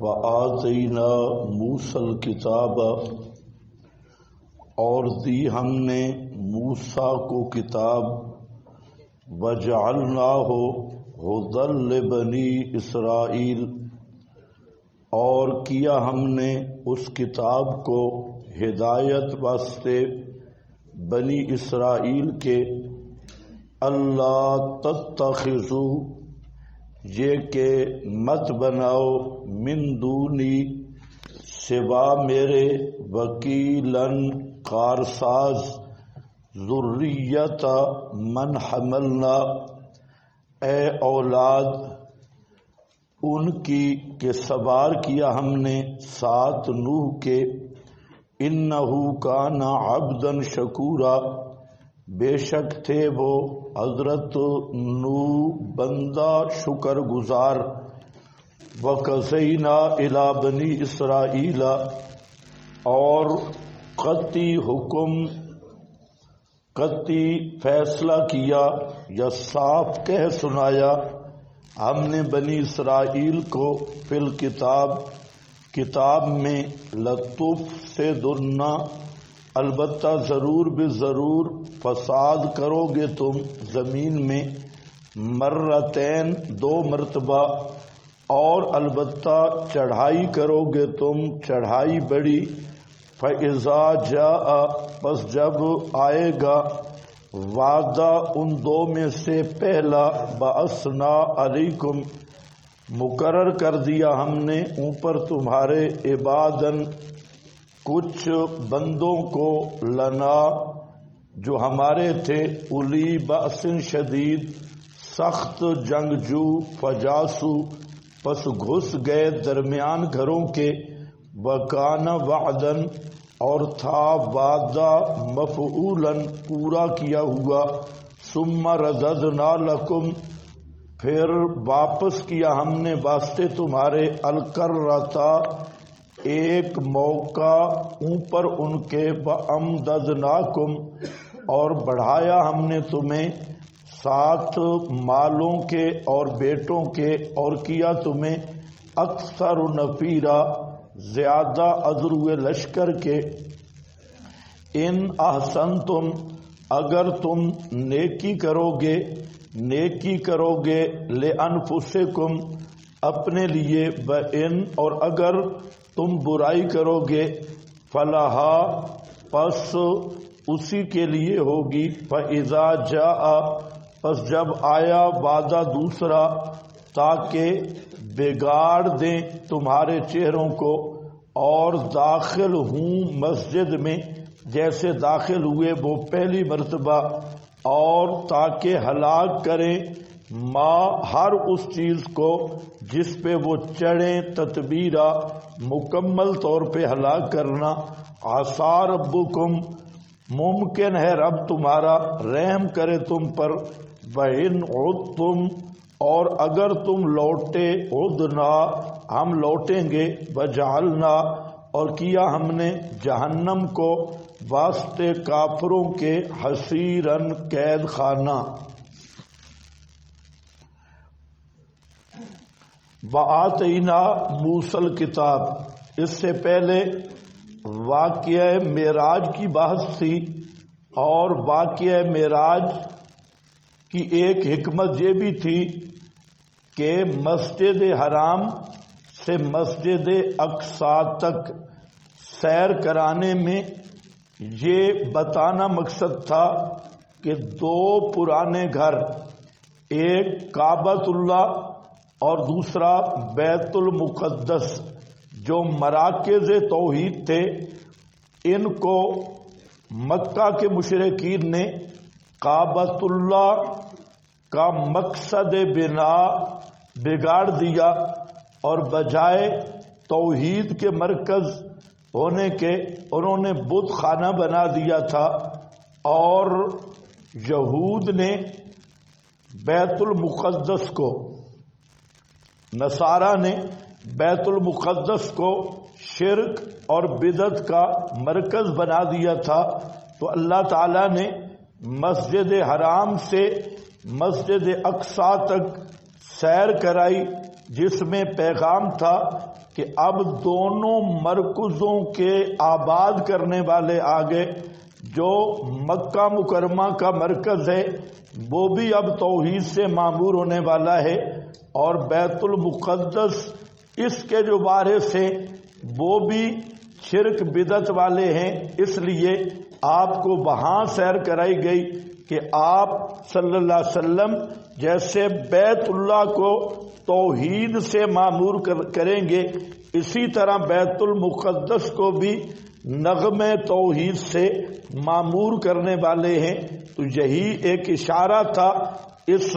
وآتینا موسیٰ الکتاب، اور دی ہم نے موسیٰ کو کتاب، وجعلناہ ھدی لبنی اسرائیل، اور کیا ہم نے اس کتاب کو ہدایت واسطے بنی اسرائیل کے، اللہ تتخذوا، یہ کہ مت بناؤ، من دونی، سوا میرے، وکیلاً کارساز، ذریت من حملنا، اے اولاد ان کی کہ سوار کیا ہم نے ساتھ نوح کے، انہو کان عبداً شکورا، بے شک تھے وہ حضرت نوح بندہ شکر گزار، وقضینا الی بنی اسرائیل، اور قطعی فیصلہ کیا یا صاف کہہ سنایا ہم نے بنی اسرائیل کو، فی الکتاب، کتاب میں، لتفسدن، البتہ ضرور بے ضرور فساد کرو گے تم زمین میں، مرتين، 2 مرتبہ، اور البتہ چڑھائی کرو گے تم چڑھائی بڑی، فَإِذَا جَاءَ، پس جب آئے گا وعدہ ان 2 میں سے پہلا، بَعَثْنَا عَلَيْكُمْ، مقرر کر دیا ہم نے اوپر تمہارے، عباداً، کچھ بندوں کو، لنا، جو ہمارے تھے، اولی بأس شدید، سخت جنگجو، فجاسو، پس گھس گئے درمیان گھروں کے، وکان وعدن، اور تھا وعدہ، مفعولاً، پورا کیا ہوا، ثم رددنا لکم، پھر واپس کیا ہم نے واسطے تمہارے، الکرۃ، ایک موقع اوپر ان کے، وامددناکم، اور بڑھایا ہم نے تمہیں ساتھ مالوں کے اور بیٹوں کے، اور کیا تمہیں اکثر نفیرا، زیادہ عذر لشکر کے، ان احسنتم، اگر تم نیکی کرو گے، لانفسکم، اپنے لیے، وان، اور اگر تم برائی کرو گے، فلہا، پس اسی کے لیے ہوگی، فاذا جاء، پس جب آیا وعدہ دوسرا، تاکہ بگاڑ دیں تمہارے چہروں کو، اور داخل ہوں مسجد میں جیسے داخل ہوئے وہ پہلی مرتبہ، اور تاکہ ہلاک کریں ہر اس چیز کو جس پہ وہ چڑھیں، تتبیرا، مکمل طور پہ ہلاک کرنا، عسیٰ ربکم، ممکن ہے رب تمہارا رحم کرے تم پر، وَإِنْ عُدْتُمْ، اور اگر تم لوٹے، عُدْنَا، ہم لوٹیں گے، وَجَعَلْنَا، اور کیا ہم نے جہنم کو واسطے کافروں کے، حصیراً، قید خانہ، وَآتَيْنَا مُوسَى الْكِتاب، اس سے پہلے واقعہ معراج کی بحث تھی، اور واقعہ معراج کی ایک حکمت یہ بھی تھی کہ مسجد حرام سے مسجد اقصیٰ تک سیر کرانے میں یہ بتانا مقصد تھا کہ 2 پرانے گھر، ایک کعبۃ اللہ اور دوسرا بیت المقدس، جو مراکز توحید تھے، ان کو مکہ کے مشرکین نے کعبۃ اللہ کا مقصد بنا بگاڑ دیا، اور بجائے توحید کے مرکز ہونے کے انہوں نے بت خانہ بنا دیا تھا، اور یہود نے بیت المقدس کو، نصارہ نے بیت المقدس کو شرک اور بدعت کا مرکز بنا دیا تھا، تو اللہ تعالیٰ نے مسجد حرام سے مسجد اقصیٰ تک سیر کرائی، جس میں پیغام تھا کہ اب دونوں مرکزوں کے آباد کرنے والے آگے، جو مکہ مکرمہ کا مرکز ہے وہ بھی اب توحید سے معمور ہونے والا ہے، اور بیت المقدس اس کے جو وارث ہیں وہ بھی شرک بدعت والے ہیں، اس لیے آپ کو وہاں سیر کرائی گئی کہ آپ صلی اللہ علیہ وسلم جیسے بیت اللہ کو توحید سے معمور کریں گے، اسی طرح بیت المقدس کو بھی نغمے توحید سے معمور کرنے والے ہیں۔ تو یہی ایک اشارہ تھا اس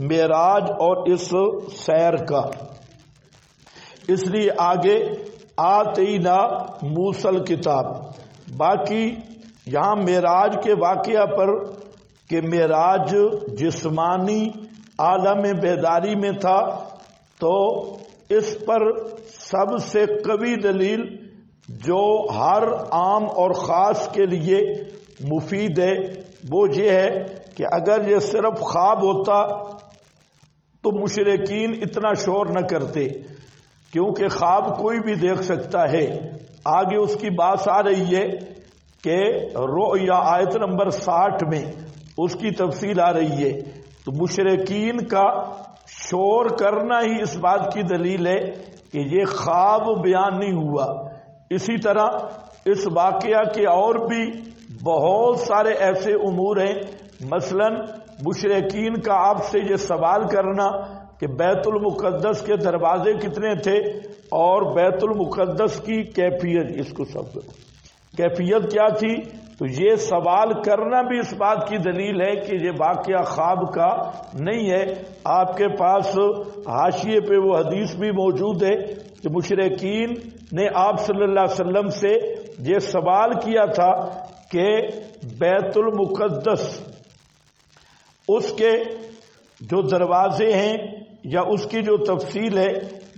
معراج اور اس سیر کا۔ اس لیے آگے آتینا موسیٰ کتاب، باقی یہاں معراج کے واقعہ پر کہ معراج جسمانی عالم بیداری میں تھا، تو اس پر سب سے قوی دلیل جو ہر عام اور خاص کے لیے مفید ہے وہ یہ ہے کہ اگر یہ صرف خواب ہوتا تو مشرکین اتنا شور نہ کرتے، کیونکہ خواب کوئی بھی دیکھ سکتا ہے۔ آگے اس کی بات آ رہی ہے کہ رؤیا آیت نمبر 60 میں اس کی تفصیل آ رہی ہے۔ تو مشرکین کا شور کرنا ہی اس بات کی دلیل ہے کہ یہ خواب بیان نہیں ہوا۔ اسی طرح اس واقعہ کے اور بھی بہت سارے ایسے امور ہیں، مثلا مشرکین کا آپ سے یہ سوال کرنا کہ بیت المقدس کے دروازے کتنے تھے اور بیت المقدس کی کیفیت، اس کو سب کیفیت کیا تھی، تو یہ سوال کرنا بھی اس بات کی دلیل ہے کہ یہ واقعہ خواب کا نہیں ہے۔ آپ کے پاس حاشیے پہ وہ حدیث بھی موجود ہے کہ مشرکین نے آپ صلی اللہ علیہ وسلم سے یہ سوال کیا تھا کہ بیت المقدس اس کے جو دروازے ہیں یا اس کی جو تفصیل ہے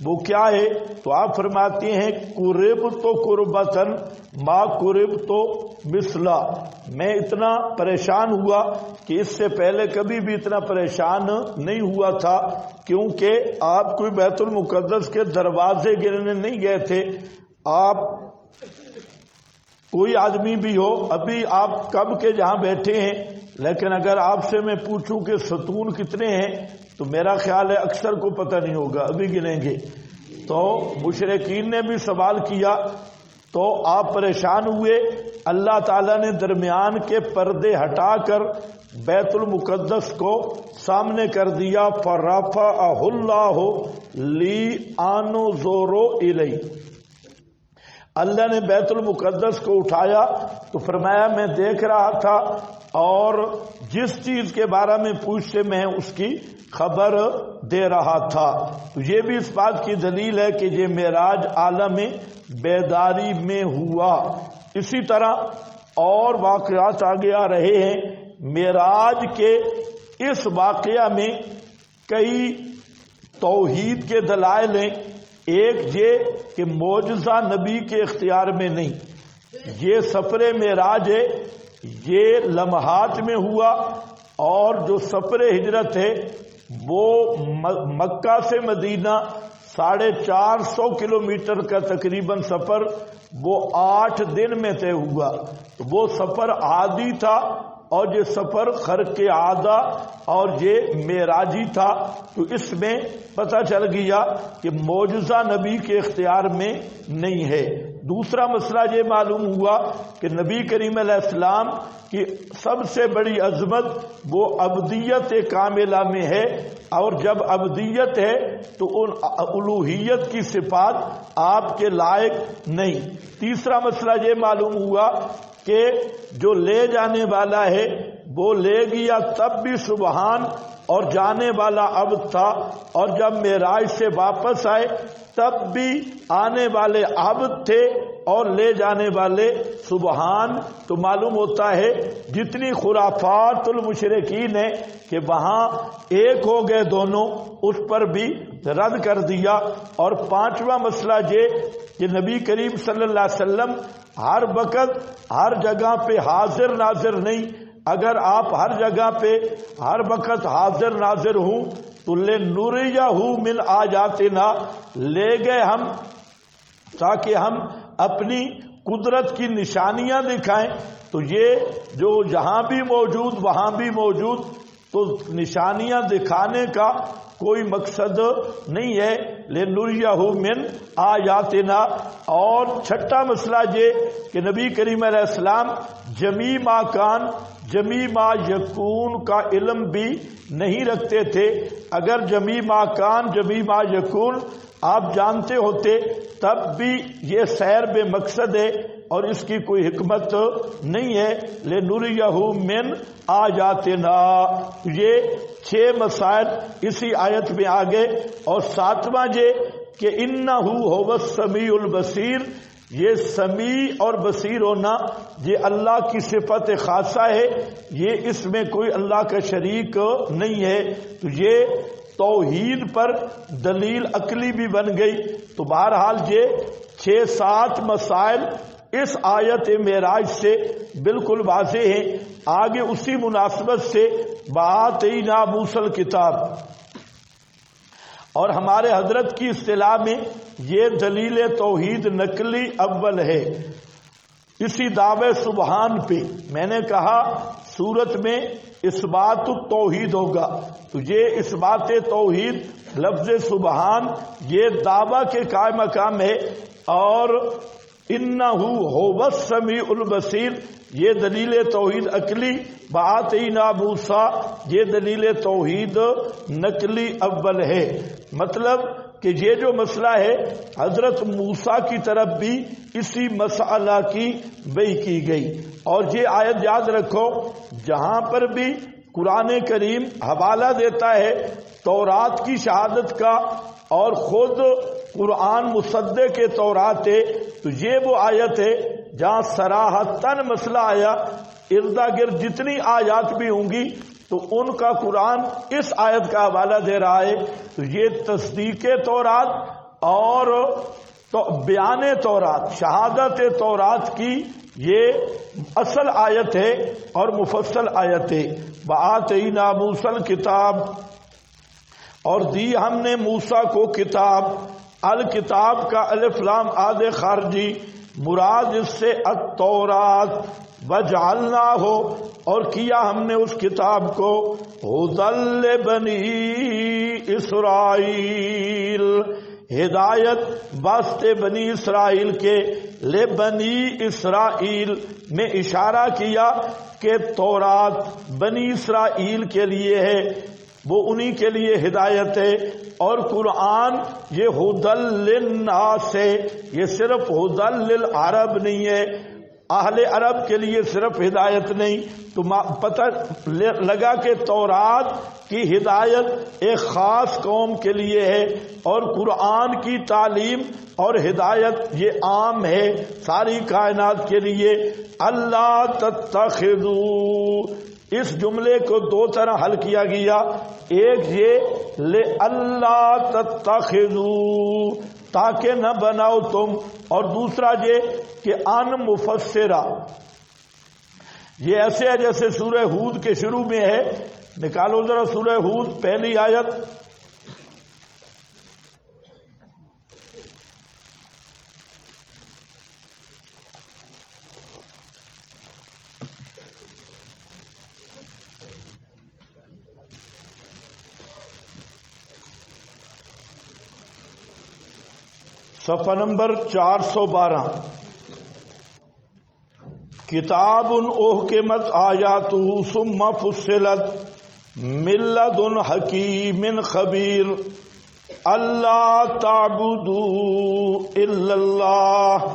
وہ کیا ہے، تو آپ فرماتے ہیں قرب تو قربتن ما قرب تو مثلا، میں اتنا پریشان ہوا کہ اس سے پہلے کبھی بھی اتنا پریشان نہیں ہوا تھا، کیونکہ آپ کوئی بیت المقدس کے دروازے گرنے نہیں گئے تھے۔ آپ کوئی آدمی بھی ہو، ابھی آپ کب کے جہاں بیٹھے ہیں، لیکن اگر آپ سے میں پوچھوں کہ ستون کتنے ہیں تو میرا خیال ہے اکثر کو پتہ نہیں ہوگا، ابھی گنیں گے۔ تو مشرکین نے بھی سوال کیا تو آپ پریشان ہوئے، اللہ تعالیٰ نے درمیان کے پردے ہٹا کر بیت المقدس کو سامنے کر دیا، فرفعہ اللہ لی انظر الیہ، اللہ نے بیت المقدس کو اٹھایا تو فرمایا میں دیکھ رہا تھا اور جس چیز کے بارے میں پوچھتے میں اس کی خبر دے رہا تھا۔ تو یہ بھی اس بات کی دلیل ہے کہ یہ معراج عالم بیداری میں ہوا۔ اسی طرح اور واقعات آگے آ رہے ہیں۔ معراج کے اس واقعہ میں کئی توحید کے دلائل ہیں۔ ایک یہ کہ معجزہ نبی کے اختیار میں نہیں، یہ سفر معراج ہے، یہ لمحات میں ہوا، اور جو سفر ہجرت ہے وہ مکہ سے مدینہ 450 کلومیٹر کا تقریباً سفر وہ 8 دن میں طے ہوا۔ وہ سفر عادی تھا اور یہ سفر خرق عادہ اور یہ معراجی تھا۔ تو اس میں پتہ چل گیا کہ معجزہ نبی کے اختیار میں نہیں ہے۔ دوسرا مسئلہ یہ معلوم ہوا کہ نبی کریم علیہ السلام کی سب سے بڑی عظمت وہ ابدیت کاملہ میں ہے، اور جب ابدیت ہے تو ان الوہیت کی صفات آپ کے لائق نہیں۔ تیسرا مسئلہ یہ معلوم ہوا کہ جو لے جانے والا ہے وہ لے گیا تب بھی سبحان اور جانے والا عبد تھا، اور جب معراج سے واپس آئے تب بھی آنے والے عبد تھے اور لے جانے والے سبحان۔ تو معلوم ہوتا ہے جتنی خرافات المشرکین ہیں کہ وہاں ایک ہو گئے دونوں، اس پر بھی رد کر دیا۔ اور پانچواں مسئلہ یہ کہ نبی کریم صلی اللہ علیہ وسلم ہر وقت ہر جگہ پہ حاضر ناظر نہیں۔ اگر آپ ہر جگہ پہ ہر وقت حاضر ناظر ہوں تو لنریہو من آیاتنا لے گئے ہم تاکہ ہم اپنی قدرت کی نشانیاں دکھائیں. تو یہ جو جہاں بھی موجود وہاں بھی موجود، تو نشانیاں دکھانے کا کوئی مقصد نہیں ہے. لنریہو من آیاتنا. اور چھٹا مسئلہ یہ کہ نبی کریم علیہ السلام جمیع ما کان جمیع ما یکون کا علم بھی نہیں رکھتے تھے. اگر جمیع ما کان جمیع ما یکون آپ جانتے ہوتے تب بھی یہ سیر بے مقصد ہے اور اس کی کوئی حکمت نہیں ہے. لنریہو من آیاتنا. یہ 6 مسائل اسی آیت میں آگے. اور 7واں یہ کہ انہ هو السمیع البصیر. یہ سمیع اور بصیر ہونا یہ اللہ کی صفت خاصہ ہے، یہ اس میں کوئی اللہ کا شریک نہیں ہے. تو یہ توحید پر دلیل عقلی بھی بن گئی. تو بہرحال یہ 6-7 مسائل اس آیت معراج سے بالکل واضح ہیں. آگے اسی مناسبت سے وآتینا موسیٰ الکتاب، اور ہمارے حضرت کی اصطلاح میں یہ دلیل توحید نقلی اول ہے. اسی دعوے سبحان پہ میں نے کہا سورت میں اثبات التوحید ہوگا، تو یہ اثبات توحید لفظ سبحان یہ دعویٰ کے قائم مقام ہے. اور انہ هو السمیع البصیر یہ دلیل توحید عقلی. وآتینا موسیٰ یہ دلیل توحید نقلی اول ہے. مطلب کہ یہ جو مسئلہ ہے حضرت موسیٰ کی طرف بھی اسی مسئلہ کی وحی کی گئی. اور یہ آیت یاد رکھو، جہاں پر بھی قرآن کریم حوالہ دیتا ہے تورات کی شہادت کا اور خود قرآن مصدق کے تورات ہے، تو یہ وہ آیت ہے جہاں صراحتاً مسئلہ آیا. اردا گرد جتنی آیات بھی ہوں گی تو ان کا قرآن اس آیت کا حوالہ دے رہا ہے. تو یہ تصدیق تورات اور بیان تورات، شہادت تورات کی یہ اصل آیت ہے اور مفصل آیت ہے. وآتینا موسیٰ الکتاب، اور دی ہم نے موسیٰ کو کتاب. الکتاب کا الف لام عاد خارجی، مراد اس سے التورات. وجعلنا ہو، اور کیا ہم نے اس کتاب کو ہدی لبنی اسرائیل، ہدایت واسطے بنی اسرائیل کے. لبنی اسرائیل میں اشارہ کیا کہ تورات بنی اسرائیل کے لیے ہے، وہ انہی کے لیے ہدایت ہے. اور قرآن یہ ہدی للناس ہے، یہ صرف ہدی للعرب نہیں ہے، اہل عرب کے لیے صرف ہدایت نہیں. تو پتہ لگا کہ تورات کی ہدایت ایک خاص قوم کے لیے ہے اور قرآن کی تعلیم اور ہدایت یہ عام ہے ساری کائنات کے لیے. اللہ تتخذوا، اس جملے کو 2 طرح حل کیا گیا. ایک یہ اللہ تتخذوا تاکہ نہ بناؤ تم، اور دوسرا یہ کہ ان مفسرہ، یہ ایسے ہے جیسے سورہ ہود کے شروع میں ہے. نکالو ذرا سورہ ہود پہلی آیت. صفحہ نمبر 412. کتاب احکمت آیاتہ ثم فصلت من لدن حکیم خبیر. اللہ تعبدوا الا اللہ،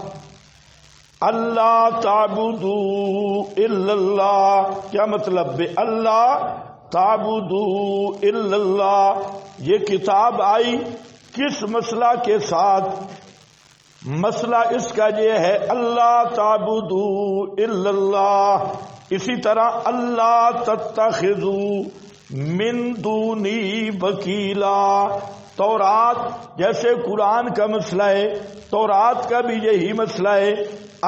اللہ تعبدوا الا اللہ. کیا مطلب؟ اللہ تعبدوا الا اللہ. یہ کتاب آئی کس مسئلہ کے ساتھ؟ مسئلہ اس کا یہ ہے اللہ تعبدوا الا اللہ. اسی طرح اللہ تتخذوا من دونی وکیلا. تورات جیسے قرآن کا مسئلہ ہے، تورات کا بھی یہی مسئلہ ہے.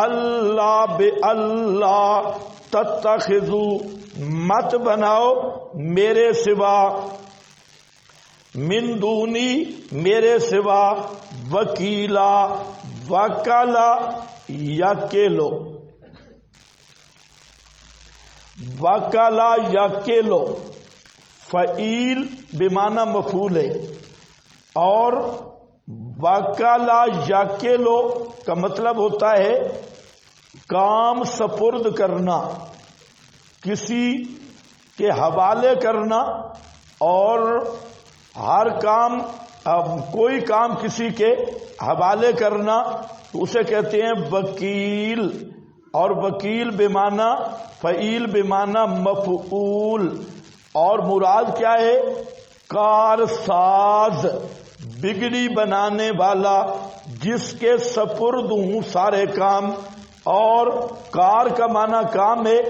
اللہ بے اللہ تتخذوا، مت بناؤ میرے سوا من دونی میرے سوا وکیلا وکالا یکیلو وکالا یکیلو فعیل بمعنی مفعول ہے اور وکالا یکیلو کا مطلب ہوتا ہے کام سپرد کرنا، کسی کے حوالے کرنا، اور ہر کام کوئی کام کسی کے حوالے کرنا تو اسے کہتے ہیں وکیل، اور وکیل بمعنی فعیل بمعنی مفعول، اور مراد کیا ہے؟ کارساز، بگڑی بنانے والا، جس کے سپرد ہوں سارے کام، اور کار کا معنی کام ہے،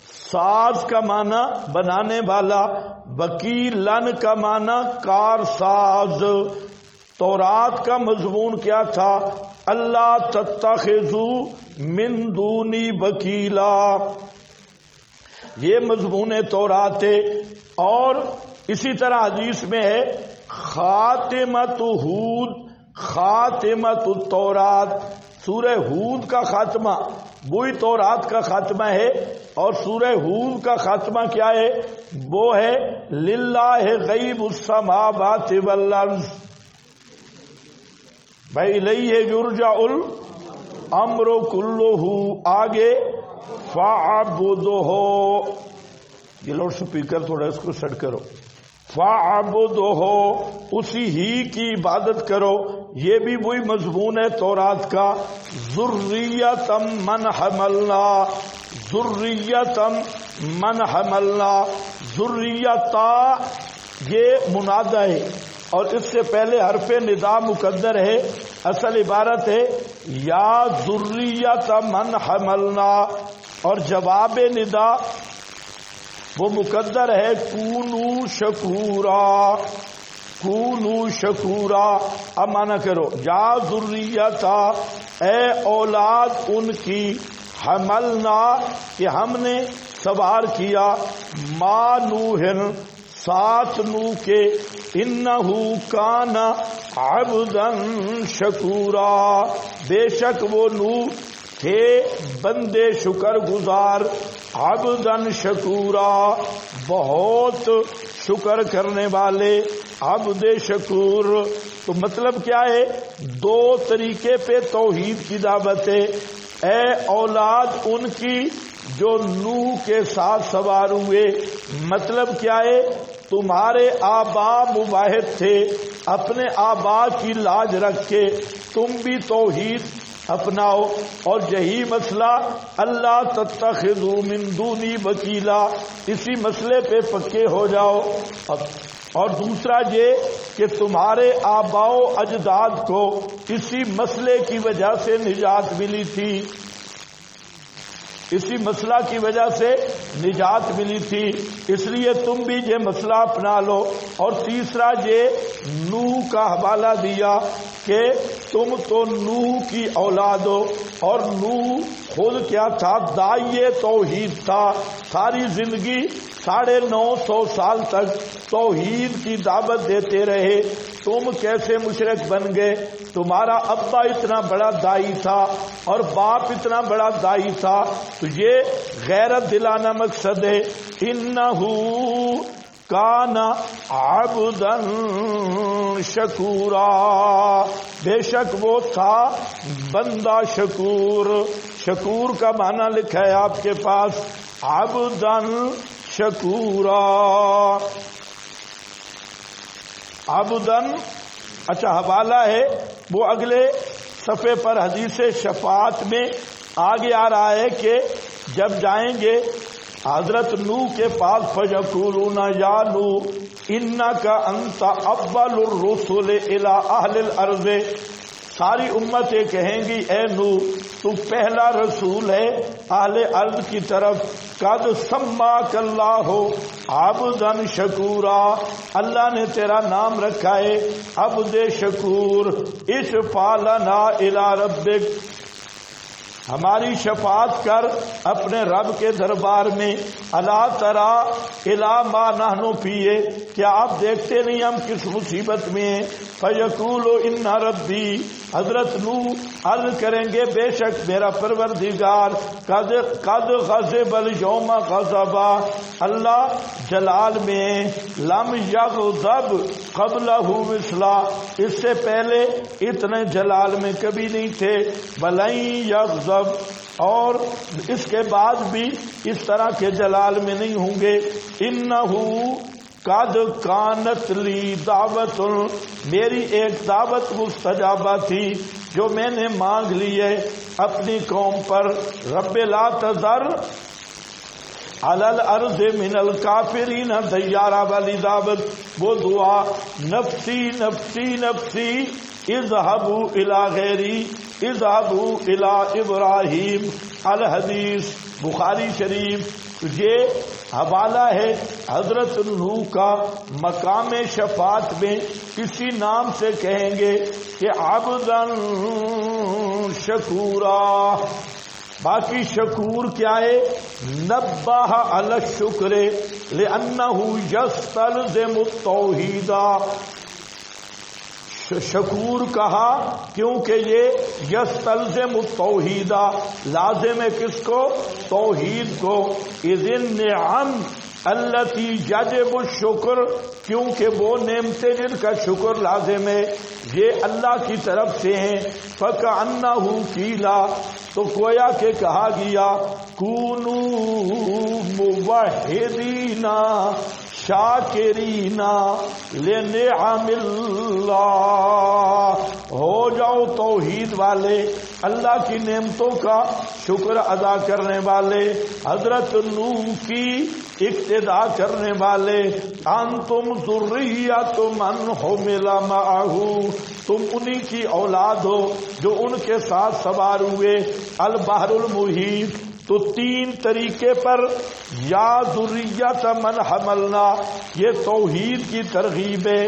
ساز کا معنی بنانے والا، وکیلن کا معنی کارساز۔ تورات کا مضمون کیا تھا؟ اللہ تتخذوا من دونی وکیلا، یہ مضمون تورات ہے۔ اور اسی طرح حدیث میں ہے خاتمۃ ہود خاتمۃ التورات، سورہ ہود کا خاتمہ وہی تورات کا خاتمہ ہے، اور سورہ ہود کا خاتمہ کیا ہے؟ وہ ہے للہ غیب السماوات والارض وإلیہ یرجع الامر کلہ، آگے فاعبدہ، یہ لاؤڈ سپیکر تھوڑا اس کو سیٹ کرو، فاعبدہ، اسی ہی کی عبادت کرو، یہ بھی وہی مضمون ہے تورات کا۔ ذریۃ من حملنا، ذریۃ من حملنا، ذریتا یہ منادہ ہے اور اس سے پہلے حرف ندا مقدر ہے، اصل عبارت ہے یا ذریۃ من حملنا، اور جواب ندا وہ مقدر ہے کونوا شکورا، کونوا شکورا۔ اب مانا کرو یا ذریتا، اے اولاد ان کی، حملنا کہ ہم نے سوار کیا، ما نوحن ساتھ نوح کے، انہو کان عبدا شکورا، بے شک وہ نوح تھے بندے شکر گزار، عبدن شکورا بہت شکر کرنے والے، عبد شکور۔ تو مطلب کیا ہے؟ دو طریقے پہ توحید کی دعوت ہے۔ اے اولاد ان کی جو نوح کے ساتھ سوار ہوئے، مطلب کیا ہے؟ تمہارے آبا مواحد تھے، اپنے آبا کی لاج رکھ کے تم بھی توحید اپناؤ، اور یہی مسئلہ اللہ تتخذوا من دونی وکیلا، اسی مسئلے پہ پکے ہو جاؤ۔ اور دوسرا یہ کہ تمہارے آباء و اجداد کو اسی مسئلے کی وجہ سے نجات ملی تھی، اسی مسئلہ کی وجہ سے نجات ملی تھی، اس لیے تم بھی یہ مسئلہ اپنا لو۔ اور تیسرا یہ نوح کا حوالہ دیا کہ تم تو نوح کی اولاد ہو، اور نوح خود کیا تھا؟ داعیے توحید تھا، ساری زندگی 950 سال تک توحید کی دعوت دیتے رہے، تم کیسے مشرک بن گئے؟ تمہارا ابا اتنا بڑا دائی تھا اور باپ اتنا بڑا دائی تھا، تو یہ غیرت دلانا مقصد ہے۔ انہو کان عبدا شکورا، بے شک وہ تھا بندہ شکور۔ شکور کا معنی لکھا ہے آپ کے پاس، عبدا شکورا، عبدن، اچھا حوالہ ہے وہ اگلے صفحے پر حدیث شفاعت میں آگے آ رہا ہے کہ جب جائیں گے حضرت نوح کے پاس، فَيَقُولُونَ يَا نُوحُ إِنَّكَ أَنْتَ أَوَّلُ الرُّسُلِ إِلَىٰ أَهْلِ الْأَرْضِ، ساری امتیں کہیں گی اے نوح تو پہلا رسول ہے اہل ارض کی طرف۔ قد سماک اللہ عبدا شکورا، اللہ نے تیرا نام رکھا ہے عبد شکور۔ اشفع لنا الی ربک، ہماری شفاعت کر اپنے رب کے دربار میں. الا ترى الی ما نحن فیہ، کیا آپ دیکھتے نہیں ہم کس مصیبت میں ہیں. فیقول ان ربی، حضرت نوح عرض کریں گے بے شک میرا پروردگار قد غضب اليوم غضبا، اللہ جلال میں لم یغضب قبلہ مثلا، اس سے پہلے اتنے جلال میں کبھی نہیں تھے. ولن یغضب، اور اس کے بعد بھی اس طرح کے جلال میں نہیں ہوں گے. انہو قد کانت لی دعوت، میری ایک دعوت مستجابہ تھی جو میں نے مانگ لی ہے اپنی قوم پر. رب لا تذر علی الارض من الکافرین دیارا، والی دعوت، وہ دعا نفسی نفسی نفسی اذهبوا الی غیری اذهبوا الی ابراہیم الحدیث، بخاری شریف. یہ حوالہ ہے حضرت نوح کا مقام شفاعت میں کسی نام سے کہیں گے کہ عبداً شکورا. باقی شکور کیا ہے؟ نبہ علی الشکر لأنہ یستلزم التوحید. شکور کہا کیونکہ یہ یستلزم التوحید، لازم ہے کس کو؟ توحید کو. اذ النعم التی یجب الشکر، کیونکہ وہ نعمتیں جن کا شکر لازم ہے یہ اللہ کی طرف سے ہیں. فکأنہ قیلا، تو گویا کہ کہا گیا کونو موحدین شاکرین لنعم اللہ، ہو جاؤ توحید والے، اللہ کی نعمتوں کا شکر ادا کرنے والے، حضرت نوح کی اقتدا کرنے والے. انتم ذریۃ من حمل معہ، تم انہی کی اولاد ہو جو ان کے ساتھ سوار ہوئے البحر المحیط. تو تین طریقے پر یا ذریۃ من حملنا، یہ توحید کی ترغیب ہے